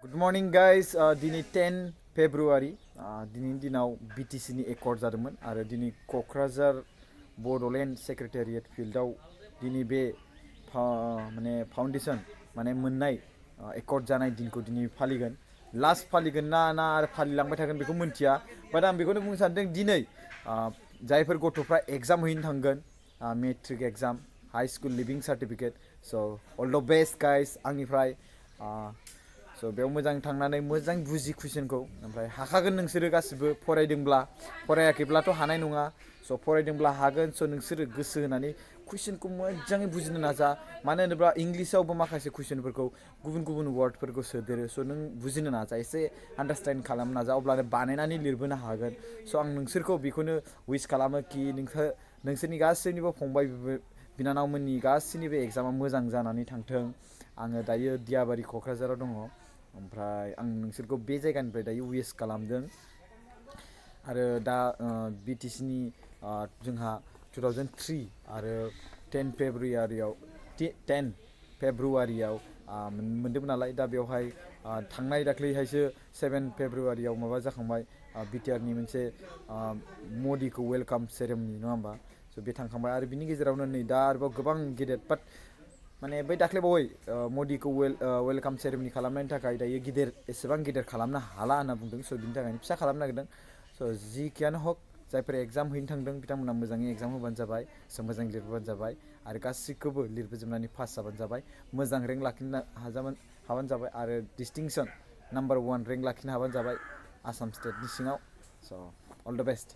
Good morning guys. दिनै 10 फेब्रुवारि दिनैनि दिनाव BTC नि एकर्ड जादोंमोन आरो दिनै क'क्राझार बड'लेण्ड सेक्रेटारियेट फिल्डआव दिनै बे माने फाउन्डेसन माने मोननाय एकर्ड जानाय दिनखौ दिनै फालिगोन लास्ट फालिगोन ना आरो फालिलांबाय थागोन बेखौ मिन्थिया बाट आं बेखौनो बुंनो सानदों दिनै जायफोर गथ'फ्रा एग्जाम हैनो थांगोन मेट्रिक एग्जाम हाई स्कुल लिभिं सार्टिफिकेट स' अल द बेस्ट गाइस आंनिफ्राय स' बेयाव मोजां थांनानै मोजां बुजि कुइसनखौ ओमफ्राय हाखागोन नोंसोरो गासिबो फरायदोंब्ला फरायाखैब्लाथ' हानाय नङा स' फरायदोंब्ला हागोन स' नोंसोरो गोसो होनानै कुइसनखौ मोजाङै बुजिनो नाजा मानो होनोब्ला इंलिसावबो माखासे कुइसनफोरखौ गुबुन गुबुन वार्डफोरखौ सोदेरो स' नों बुजिनो नाजा एसे आन्डारस्टेन्ड खालामनो नाजा अब्लानो बानायनानै लिरबोनो हागोन स' आं नोंसोरखौ बेखौनो उइस खालामो कि नोंसोरनि गासैनिबो फंबाय बिनानावमोननि गासैनिबो एग्जामा मोजां जानानै थांथों आङो दायो दियाबारि क'क्राझाराव दङ ओमफ्राय आं नोंसोरखौ बे जायगानिफ्राय दायो उइस खालामदों आरो दा BTC नि जोंहा 2003 आरो 10 फेब्रुवारियाव मोनदोंमोन नालाय दा बेवहाय थांनाय दाख्लैहायसो 7 फेब्रुवारियाव माबा जाखांबाय BTR नि मोनसे मदिखौ वेलकाम सेरेमनि नङा होमबा स' बे थांखांबाय आरो बिनि गेजेरावनो नै दा आरोबाव गोबां गेदेर बाट माने बै दाख्लैबावै मदिखौ वेलकाम सेरेमनि खालामनायनि थाखाय दायो एसेबां गिदिर खालामनो हाला होनना बुंदों स' बिनि थाखायनो फिसा खालामनो नागिरदों स' जिखियानो हक जायफोर एग्जाम हैनो थांदों बिथांमोना मोजाङै एग्जाम होबानो जाबाय स' मोजां लिरबोबानो जाबाय आरो गासैखौबो लिरबोजोबनानै पास जाबानो जाबाय मोजां रेंक लाखिनो हाबानो जाबाय आरो डिस्टिंसन नाम्बार 1 रेंक लाखिनो हाबानो जाबाय आसाम स्टेटनि सिङाव स' अल द बेस्ट